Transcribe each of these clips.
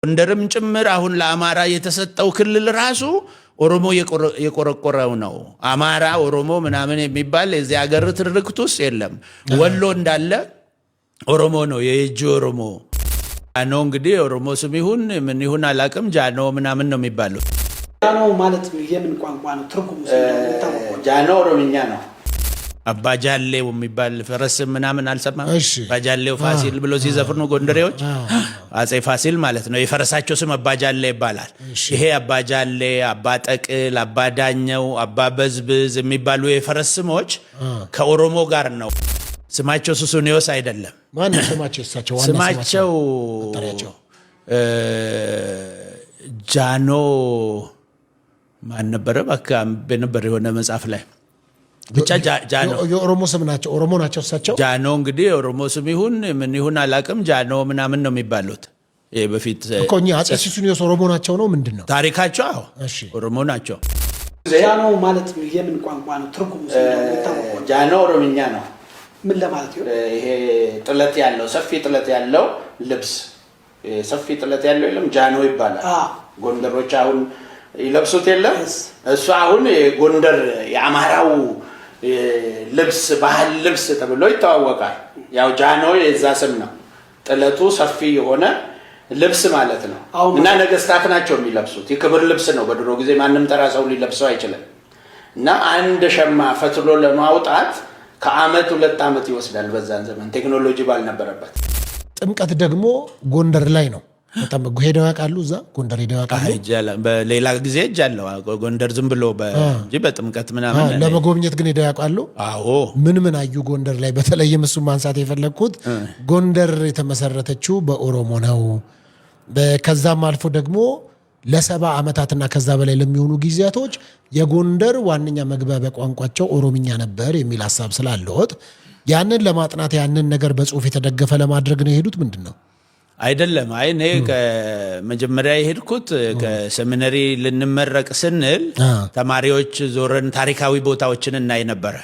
ጎንደርም ጭምር አሁን ለአማራ የተሰጠው ክልል ራሱ ኦሮሞ የቆረቆረው ነው። አማራ ኦሮሞ ምናምን የሚባል እዚህ ሀገር ትርክት ውስጥ የለም። ወሎ እንዳለ ኦሮሞ ነው፣ የእጅ ኦሮሞ ጃኖ። እንግዲህ ኦሮሞ ስም ይሁን ምን ይሁን አላቅም፣ ጃኖ ምናምን ነው የሚባለው። ጃኖ ማለት የምን ቋንቋ ነው? ትርጉሙ ጃኖ ኦሮምኛ ነው። አባጃሌው የሚባል ፈረስ ምናምን አልሰማም? አባጃሌው ፋሲል ብሎ ሲዘፍኑ ጎንደሬዎች አጼ ፋሲል ማለት ነው። የፈረሳቸው ስም አባጃሌ ይባላል። ይሄ አባጃሌ፣ አባጠቅል፣ አባዳኘው፣ አባበዝብዝ የሚባሉ የፈረስ ስሞች ከኦሮሞ ጋር ነው። ስማቸው ሱሱኒዮስ አይደለም። ማን ስማቸው? እሳቸው ዋና ስማቸው ጃኖ ማን ነበረ? በቃ በነበር የሆነ መጽሐፍ ላይ ብቻ ጃኖ የኦሮሞ ስም ናቸው። ኦሮሞ ናቸው እሳቸው። ጃኖ እንግዲህ የኦሮሞ ስም ይሁን ምን ይሁን አላቅም፣ ጃኖ ምናምን ነው የሚባሉት። ይሄ በፊት እኮ እኛ አጼ ሱሱኒዮስ ኦሮሞ ናቸው ነው ምንድነው ታሪካቸው? አዎ ኦሮሞ ናቸው። ጃኖ ማለት የምን ቋንቋ ነው? ትርጉሙ ጃኖ ኦሮምኛ ነው። ምን ለማለት ይሆን? ይሄ ጥለት ያለው ሰፊ ጥለት ያለው ልብስ፣ ሰፊ ጥለት ያለው የለም ጃኖ ይባላል። ጎንደሮች አሁን ይለብሱት የለም እሱ አሁን ጎንደር የአማራው ልብስ ባህል ልብስ ተብሎ ይተዋወቃል። ያው ጃኖ የዛ ስም ነው። ጥለቱ ሰፊ የሆነ ልብስ ማለት ነው። እና ነገስታት ናቸው የሚለብሱት። የክብር ልብስ ነው። በድሮ ጊዜ ማንም ተራ ሰው ሊለብሰው አይችልም። እና አንድ ሸማ ፈትሎ ለማውጣት ከአመት 2 አመት ይወስዳል። በዛን ዘመን ቴክኖሎጂ ባልነበረበት። ጥምቀት ደግሞ ጎንደር ላይ ነው። በጣም ሄደው ያውቃሉ? እዛ ጎንደር ሄደው ያውቃሉ? በሌላ ጊዜ እጃለሁ ጎንደር ዝም ብሎ እንጂ በጥምቀት ምናምን ለመጎብኘት ግን ሄደው ያውቃሉ? አዎ። ምን አዩ ጎንደር ላይ? በተለይም እሱ ማንሳት የፈለግኩት ጎንደር የተመሰረተችው በኦሮሞ ነው። ከዛም አልፎ ደግሞ ለ70 ዓመታትና ከዛ በላይ ለሚሆኑ ጊዜያቶች የጎንደር ዋነኛ መግባቢያ ቋንቋቸው ኦሮምኛ ነበር የሚል ሀሳብ ስላለዎት ያንን ለማጥናት ያንን ነገር በጽሁፍ የተደገፈ ለማድረግ ነው የሄዱት? ምንድን ነው? አይደለም። አይ እኔ ከመጀመሪያ የሄድኩት ከሰሚነሪ ልንመረቅ ስንል ተማሪዎች ዞረን ታሪካዊ ቦታዎችን እናይ ነበረ።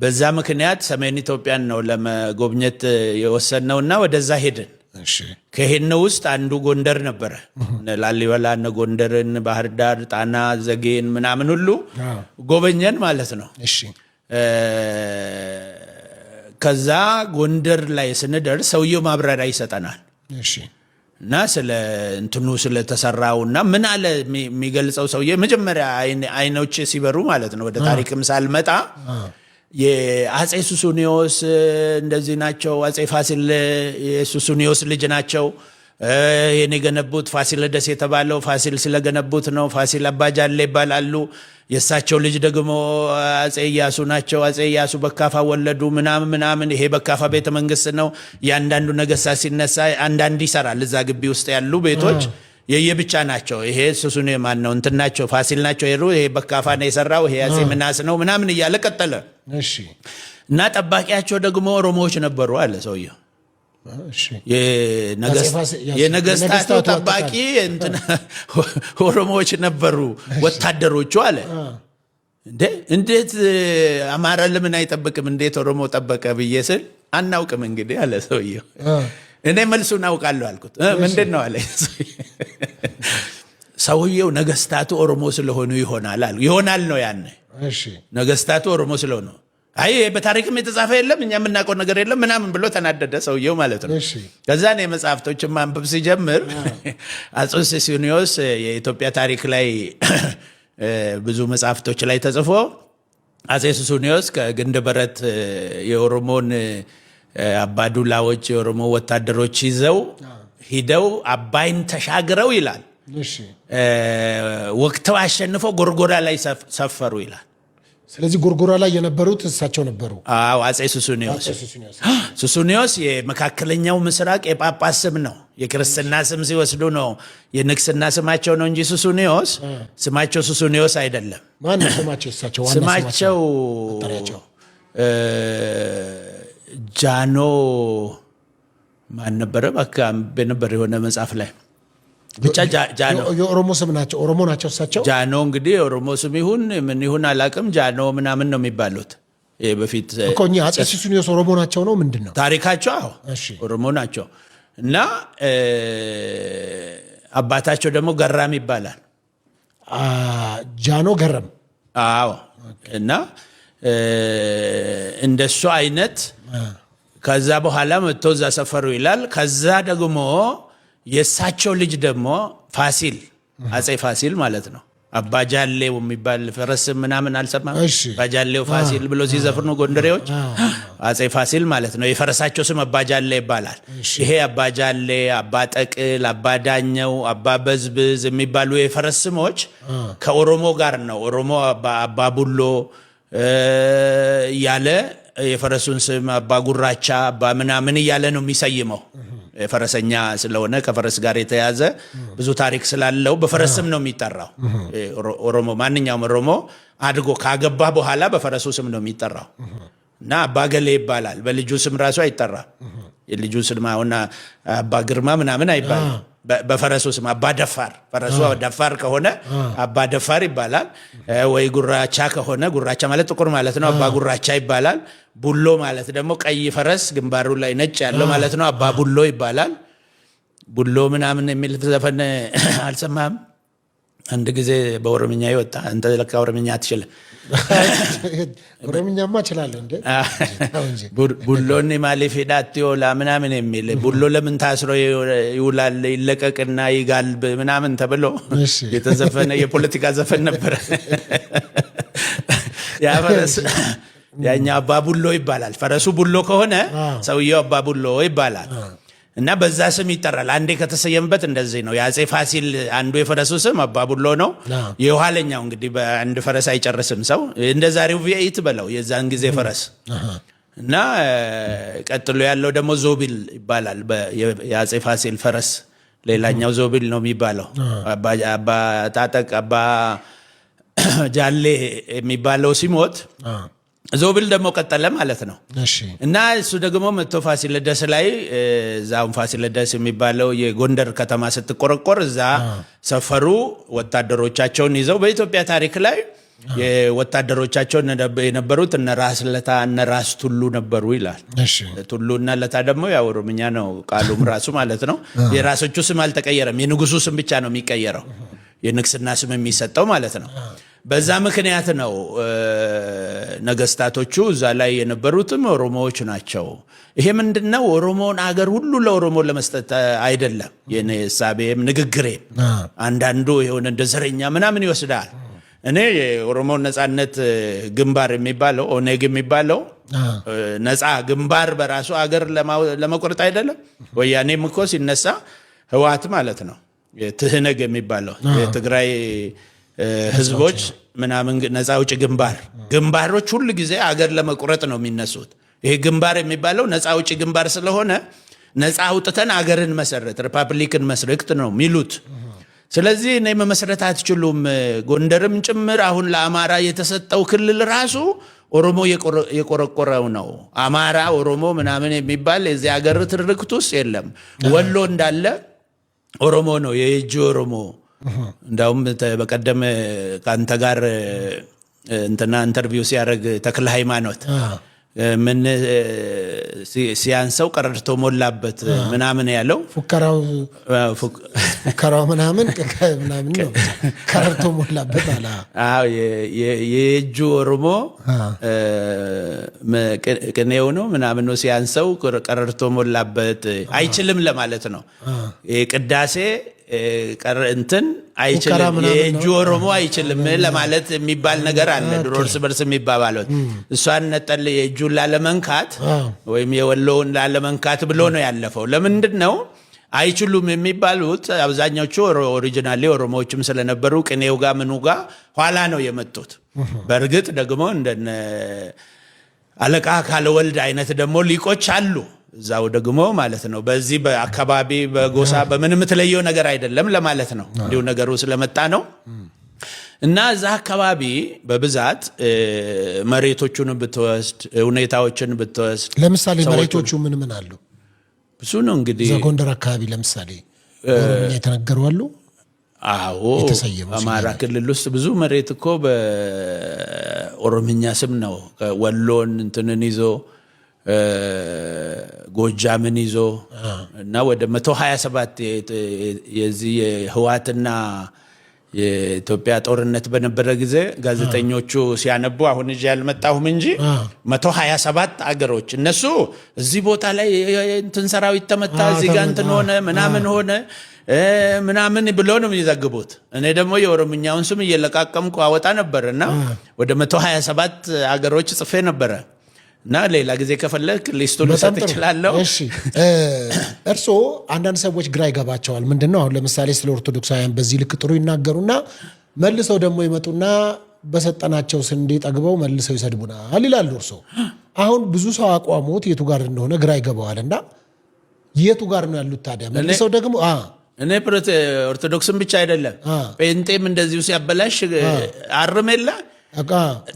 በዛ ምክንያት ሰሜን ኢትዮጵያን ነው ለመጎብኘት የወሰነውና ወደዛ ሄድን። ከሄድነው ውስጥ አንዱ ጎንደር ነበረ። ላሊበላ፣ ጎንደርን፣ ባህር ዳር፣ ጣና ዘጌን ምናምን ሁሉ ጎበኘን ማለት ነው። ከዛ ጎንደር ላይ ስንደርስ ሰውየው ማብራሪያ ይሰጠናል እና ስለ እንትኑ ስለተሰራውና ምን አለ የሚገልጸው ሰውዬ መጀመሪያ አይኖች ሲበሩ ማለት ነው። ወደ ታሪክም ሳልመጣ የአጼ ሱሱኒዮስ እንደዚህ ናቸው። አጼ ፋሲል የሱሱኒዮስ ልጅ ናቸው። የኔ ገነቡት ፋሲለደስ የተባለው ፋሲል ስለገነቡት ነው። ፋሲል አባጃሌ ይባላሉ። የእሳቸው ልጅ ደግሞ አጼ ኢያሱ ናቸው። አጼ ኢያሱ በካፋ ወለዱ ምናምን። ይሄ በካፋ ቤተ መንግስት ነው። ያንዳንዱ ነገስታት ሲነሳ አንዳንድ ይሰራል። እዛ ግቢ ውስጥ ያሉ ቤቶች የየብቻ ናቸው። ይሄ ሱሱኒ ማን ነው እንትን ናቸው ፋሲል ናቸው። ይሄ በካፋ ነው የሰራው። ይሄ አጼ ምናስ ነው ምናምን እያለ ቀጠለ። እና ጠባቂያቸው ደግሞ ኦሮሞዎች ነበሩ አለ ሰውየው። የነገስታቱ ጠባቂ ኦሮሞዎች ነበሩ ወታደሮቹ አለ። እንዴት አማራ ለምን አይጠብቅም? እንዴት ኦሮሞ ጠበቀ ብዬ ስል አናውቅም እንግዲህ አለ ሰውየው። እኔ መልሱን አውቃለሁ አልኩት። ምንድን ነው አለ ሰውየው። ነገስታቱ ኦሮሞ ስለሆኑ ይሆናል ነው ያን ነገስታቱ ኦሮሞ ስለሆኑ አይ በታሪክም የተጻፈ የለም እኛ የምናውቀው ነገር የለም ምናምን ብሎ ተናደደ ሰውየው ማለት ነው። ከዛ ነው መጽሐፍቶችን ማንበብ ሲጀምር አጼ ሱሱኒዮስ የኢትዮጵያ ታሪክ ላይ ብዙ መጽሐፍቶች ላይ ተጽፎ አጼ ሱሱኒዮስ ከግንደ በረት የኦሮሞን አባዱላዎች የኦሮሞ ወታደሮች ይዘው ሂደው አባይን ተሻግረው ይላል ወቅተው አሸንፈው ጎርጎራ ላይ ሰፈሩ ይላል። ስለዚህ ጎርጎራ ላይ የነበሩት እሳቸው ነበሩ። አዎ አጼ ሱሱኒዮስ የመካከለኛው ምስራቅ የጳጳስ ስም ነው። የክርስትና ስም ሲወስዱ ነው የንግስና ስማቸው ነው እንጂ ሱሱኒዮስ ስማቸው ሱሱኒዮስ አይደለም። ማን ስማቸው? እሳቸው ዋና ስማቸው ጃኖ ማን ነበረ? በቃ በነበር የሆነ መጽሐፍ ላይ ብቻ ጃኖ የኦሮሞ ስም ናቸው። ኦሮሞ ናቸው እሳቸው። ጃኖ እንግዲህ የኦሮሞ ስም ይሁን ምን ይሁን አላቅም፣ ጃኖ ምናምን ነው የሚባሉት። በፊት እኮ እኛ አጼ ሱሱኒዮስ ኦሮሞ ናቸው ነው ምንድነው ታሪካቸው? አዎ ኦሮሞ ናቸው። እና አባታቸው ደግሞ ገራም ይባላል። ጃኖ ገረም። አዎ። እና እንደሱ አይነት ከዛ በኋላ መጥቶ እዛ ሰፈሩ ይላል። ከዛ ደግሞ የእሳቸው ልጅ ደግሞ ፋሲል አጼ ፋሲል ማለት ነው። አባጃሌው የሚባል ፈረስ ምናምን አልሰማም? አባጃሌው ፋሲል ብሎ ሲዘፍኑ ጎንደሬዎች አጼ ፋሲል ማለት ነው። የፈረሳቸው ስም አባጃሌ ይባላል። ይሄ አባጃሌ፣ አባጠቅል፣ አባዳኘው፣ አባበዝብዝ የሚባሉ የፈረስ ስሞች ከኦሮሞ ጋር ነው። ኦሮሞ አባቡሎ እያለ የፈረሱን ስም አባጉራቻ፣ አባ ምናምን እያለ ነው የሚሰይመው። ፈረሰኛ ስለሆነ ከፈረስ ጋር የተያዘ ብዙ ታሪክ ስላለው በፈረስ ስም ነው የሚጠራው። ኦሮሞ ማንኛውም ኦሮሞ አድጎ ካገባ በኋላ በፈረሱ ስም ነው የሚጠራው እና አባገሌ ይባላል። በልጁ ስም ራሱ አይጠራም። የልጁ ስም አሁን አባ ግርማ ምናምን አይባልም። በፈረሱ ስም አባ ደፋር፣ ፈረሱ ደፋር ከሆነ አባ ደፋር ይባላል። ወይ ጉራቻ ከሆነ ጉራቻ ማለት ጥቁር ማለት ነው፣ አባ ጉራቻ ይባላል። ቡሎ ማለት ደግሞ ቀይ ፈረስ ግንባሩ ላይ ነጭ ያለው ማለት ነው፣ አባ ቡሎ ይባላል። ቡሎ ምናምን የሚል ዘፈን አልሰማህም? አንድ ጊዜ በኦሮምኛ ይወጣ። አንተ ለካ ኦሮምኛ አትችልም። ኦሮምኛማ እችላለሁ እንዴ? ቡሎኒ ማሊፍ ሄዳት ይውላ ምናምን የሚል ቡሎ ለምን ታስሮ ይውላል ይለቀቅና ይጋልብ ምናምን ተብሎ የተዘፈነ የፖለቲካ ዘፈን ነበረ። ያ ፈረስ ያኛ አባ ቡሎ ይባላል። ፈረሱ ቡሎ ከሆነ ሰውየው አባ ቡሎ ይባላል። እና በዛ ስም ይጠራል። አንዴ ከተሰየመበት እንደዚህ ነው። የአጼ ፋሲል አንዱ የፈረሱ ስም አባቡሎ ነው። የኋለኛው እንግዲህ በአንድ ፈረስ አይጨርስም ሰው። እንደ ዛሬው ቪኤት በለው የዛን ጊዜ ፈረስ። እና ቀጥሎ ያለው ደግሞ ዞቢል ይባላል። የአጼ ፋሲል ፈረስ ሌላኛው ዞቢል ነው የሚባለው። አባ ታጠቅ አባ ጃሌ የሚባለው ሲሞት ዞብል ደግሞ ቀጠለ ማለት ነው። እና እሱ ደግሞ መጥቶ ፋሲለደስ ላይ እዛውን ፋሲለደስ የሚባለው የጎንደር ከተማ ስትቆረቆር እዛ ሰፈሩ ወታደሮቻቸውን ይዘው። በኢትዮጵያ ታሪክ ላይ የወታደሮቻቸውን የነበሩት እነ ራስ ለታ እነ ራስ ቱሉ ነበሩ ይላል። ቱሉ እና ለታ ደግሞ ያው ኦሮምኛ ነው ቃሉም ራሱ ማለት ነው። የራሶቹ ስም አልተቀየረም። የንጉሱ ስም ብቻ ነው የሚቀየረው፣ የንግስና ስም የሚሰጠው ማለት ነው። በዛ ምክንያት ነው ነገስታቶቹ እዛ ላይ የነበሩትም ኦሮሞዎች ናቸው። ይሄ ምንድነው? ኦሮሞን አገር ሁሉ ለኦሮሞ ለመስጠት አይደለም የኔ ሐሳቤም ንግግሬም። አንዳንዱ የሆነ እንደ ዘረኛ ምናምን ይወስዳል። እኔ የኦሮሞ ነጻነት ግንባር የሚባለው ኦኔግ የሚባለው ነጻ ግንባር በራሱ አገር ለመቆረጥ አይደለም። ወያኔም እኮ ሲነሳ ህወሓት ማለት ነው። ትህነግ የሚባለው የትግራይ ህዝቦች ምናምን ነፃ አውጪ ግንባሮች ሁሉ ጊዜ አገር ለመቁረጥ ነው የሚነሱት። ይሄ ግንባር የሚባለው ነፃ አውጪ ግንባር ስለሆነ ነፃ አውጥተን አገርን መሰረት ሪፐብሊክን መስርት ነው የሚሉት። ስለዚህ እኔ መመስረት አትችሉም። ጎንደርም ጭምር አሁን ለአማራ የተሰጠው ክልል ራሱ ኦሮሞ የቆረቆረው ነው። አማራ ኦሮሞ ምናምን የሚባል የዚህ አገር ትርክት ውስጥ የለም። ወሎ እንዳለ ኦሮሞ ነው፣ የእጅ ኦሮሞ። እንዳውም በቀደም ከአንተ ጋር እንትና ኢንተርቪው ሲያደርግ ተክለ ሃይማኖት ምን ሲያንሰው ቀረርቶ ሞላበት ምናምን ያለው ፉከራው ምናምን ነው። ቀረርቶ ሞላበት አለ። አዎ የእጁ ኦሮሞ ቅኔው ነው ምናምን ነው። ሲያንሰው ቀረርቶ ሞላበት አይችልም ለማለት ነው። ቅዳሴ እንትን አይችልም፣ የእጁ ኦሮሞ አይችልም ለማለት የሚባል ነገር አለ። ድሮ እርስ በርስ የሚባባሉት እሷን ነጠል የእጁን ላለመንካት ወይም የወሎውን ላለመንካት ብሎ ነው ያለፈው። ለምንድን ነው አይችሉም የሚባሉት? አብዛኞቹ ኦሪጂናሊ ኦሮሞዎችም ስለነበሩ ቅኔው ጋር ምኑ ጋር ኋላ ነው የመጡት። በእርግጥ ደግሞ እንደነ አለቃ ካለወልድ አይነት ደግሞ ሊቆች አሉ እዛው ደግሞ ማለት ነው። በዚህ በአካባቢ በጎሳ በምን የምትለየው ነገር አይደለም ለማለት ነው። እንዲሁ ነገሩ ስለመጣ ነው። እና እዛ አካባቢ በብዛት መሬቶቹን ብትወስድ ሁኔታዎችን ብትወስድ፣ ለምሳሌ መሬቶቹ ምን ምን አሉ? ብዙ ነው እንግዲህ። ጎንደር አካባቢ ለምሳሌ የተነገሩ አሉ። አዎ አማራ ክልል ውስጥ ብዙ መሬት እኮ በኦሮምኛ ስም ነው። ወሎን እንትንን ይዞ ጎጃምን ይዞ እና ወደ 127 የዚህ የህዋትና የኢትዮጵያ ጦርነት በነበረ ጊዜ ጋዜጠኞቹ ሲያነቡ አሁን እዚህ ያልመጣሁም እንጂ 127 አገሮች እነሱ እዚህ ቦታ ላይ እንትን ሰራዊት ተመታ እዚህ ጋር እንትን ሆነ ምናምን ሆነ ምናምን ብሎ ነው የሚዘግቡት። እኔ ደግሞ የኦሮምኛውን ስም እየለቃቀምኩ አወጣ ነበርና ወደ 127 አገሮች ጽፌ ነበረ እና ሌላ ጊዜ ከፈለክ ሊስቱን ልሰጥ እችላለሁ። እሺ እርስዎ አንዳንድ ሰዎች ግራ ይገባቸዋል። ምንድነው አሁን ለምሳሌ ስለ ኦርቶዶክሳውያን በዚህ ልክ ጥሩ ይናገሩና መልሰው ደግሞ ይመጡና በሰጠናቸው ስንዴ ጠግበው መልሰው ይሰድቡናል ይላሉ። እርስዎ አሁን ብዙ ሰው አቋሞት የቱ ጋር እንደሆነ ግራ ይገባዋልና የቱ ጋር ነው ያሉት ታዲያ? መልሰው ደግሞ እኔ ኦርቶዶክስን ብቻ አይደለም ጴንጤም እንደዚሁ ሲያበላሽ አርሜላ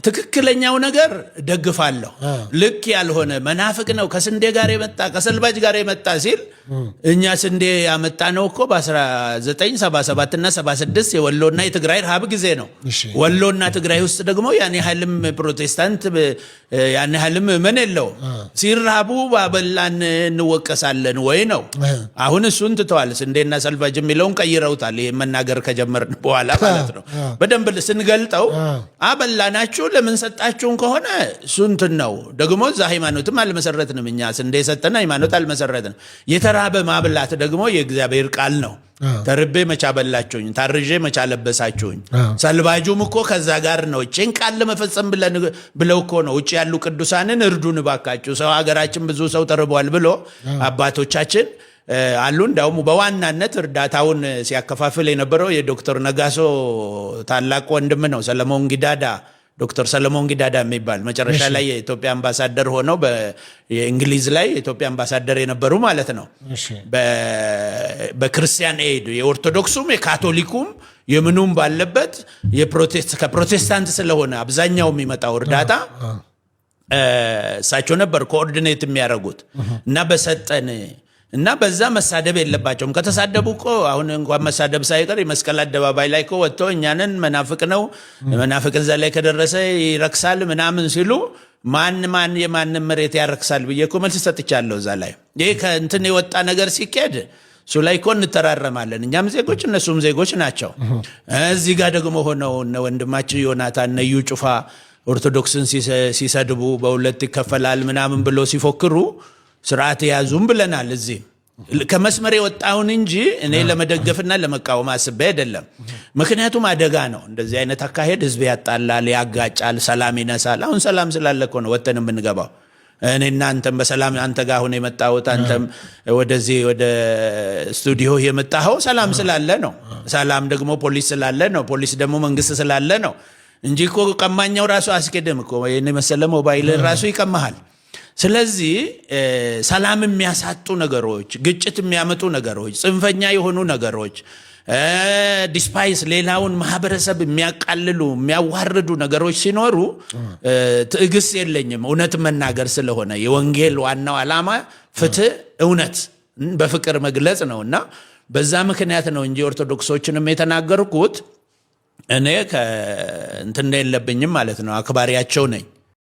ትክክለኛው ነገር ደግፋለሁ። ልክ ያልሆነ መናፍቅ ነው ከስንዴ ጋር የመጣ ከሰልባጅ ጋር የመጣ ሲል እኛ ስንዴ ያመጣ ነው እኮ በ1977 እና 76 የወሎና የትግራይ ረሃብ ጊዜ ነው። ወሎና ትግራይ ውስጥ ደግሞ ያን ያህልም ፕሮቴስታንት ያን ያህልም ምን የለው ሲራቡ ባበላን እንወቀሳለን ወይ ነው። አሁን እሱን ትተዋል። ስንዴና ሰልባጅ የሚለውን ቀይረውታል። ይሄ መናገር ከጀመርን በኋላ ማለት ነው። በደንብ ስንገልጠው አበላናችሁ ለምን ሰጣችሁን ከሆነ ሱንትን ነው። ደግሞ እዛ ሃይማኖትም አልመሰረትንም። እኛ ስንዴ ሰጠና ሃይማኖት አልመሰረትንም። የተራበ ማብላት ደግሞ የእግዚአብሔር ቃል ነው። ተርቤ መቻ በላችሁኝ፣ ታርዤ መቻ ለበሳችሁኝ። ሰልባጁም እኮ ከዛ ጋር ነው። እቺን ቃል ለመፈጸም ብለው እኮ ነው ውጭ ያሉ ቅዱሳንን እርዱን ባካችሁ፣ ሰው ሀገራችን ብዙ ሰው ተርቧል ብሎ አባቶቻችን አሉ። እንዳውም በዋናነት እርዳታውን ሲያከፋፍል የነበረው የዶክተር ነጋሶ ታላቅ ወንድም ነው፣ ሰለሞን ጊዳዳ። ዶክተር ሰለሞን ጊዳዳ የሚባል መጨረሻ ላይ የኢትዮጵያ አምባሳደር ሆነው በእንግሊዝ ላይ የኢትዮጵያ አምባሳደር የነበሩ ማለት ነው። በክርስቲያን ኤድ የኦርቶዶክሱም የካቶሊኩም የምኑም ባለበት ከፕሮቴስታንት ስለሆነ አብዛኛው የሚመጣው እርዳታ እሳቸው ነበር ኮኦርዲኔት የሚያደርጉት እና በሰጠን እና በዛ መሳደብ የለባቸውም። ከተሳደቡ እኮ አሁን እንኳን መሳደብ ሳይቀር የመስቀል አደባባይ ላይ እኮ ወጥቶ እኛንን መናፍቅ ነው መናፍቅ እዛ ላይ ከደረሰ ይረክሳል ምናምን ሲሉ ማን የማንም መሬት ያረክሳል ብዬ እኮ መልስ ሰጥቻለሁ። እዛ ላይ ይሄ ከእንትን የወጣ ነገር ሲኬድ እሱ ላይ እኮ እንተራረማለን። እኛም ዜጎች እነሱም ዜጎች ናቸው። እዚህ ጋር ደግሞ ሆነው ወንድማችን ዮናታን ነዩ ጩፋ ኦርቶዶክስን ሲሰድቡ በሁለት ይከፈላል ምናምን ብሎ ሲፎክሩ ስርዓት ያዙም ብለናል። እዚህ ከመስመር የወጣውን እንጂ እኔ ለመደገፍና ለመቃወም አስቤ አይደለም። ምክንያቱም አደጋ ነው። እንደዚህ አይነት አካሄድ ህዝብ ያጣላል፣ ያጋጫል፣ ሰላም ይነሳል። አሁን ሰላም ስላለ እኮ ነው ወጥተን የምንገባው። እኔና አንተም በሰላም አንተ ጋር አሁን የመጣሁት አንተም ወደዚህ ወደ ስቱዲዮ የመጣኸው ሰላም ስላለ ነው። ሰላም ደግሞ ፖሊስ ስላለ ነው። ፖሊስ ደግሞ መንግስት ስላለ ነው እንጂ እኮ ቀማኛው ራሱ አስኬድም እኮ የኔ መሰለ ሞባይል ራሱ ይቀማሃል። ስለዚህ ሰላም የሚያሳጡ ነገሮች፣ ግጭት የሚያመጡ ነገሮች፣ ጽንፈኛ የሆኑ ነገሮች፣ ዲስፓይስ ሌላውን ማህበረሰብ የሚያቃልሉ የሚያዋርዱ ነገሮች ሲኖሩ ትዕግስት የለኝም። እውነት መናገር ስለሆነ የወንጌል ዋናው ዓላማ ፍትህ፣ እውነት በፍቅር መግለጽ ነው እና በዛ ምክንያት ነው እንጂ ኦርቶዶክሶችንም የተናገርኩት እኔ እንትን የለብኝም ማለት ነው። አክባሪያቸው ነኝ።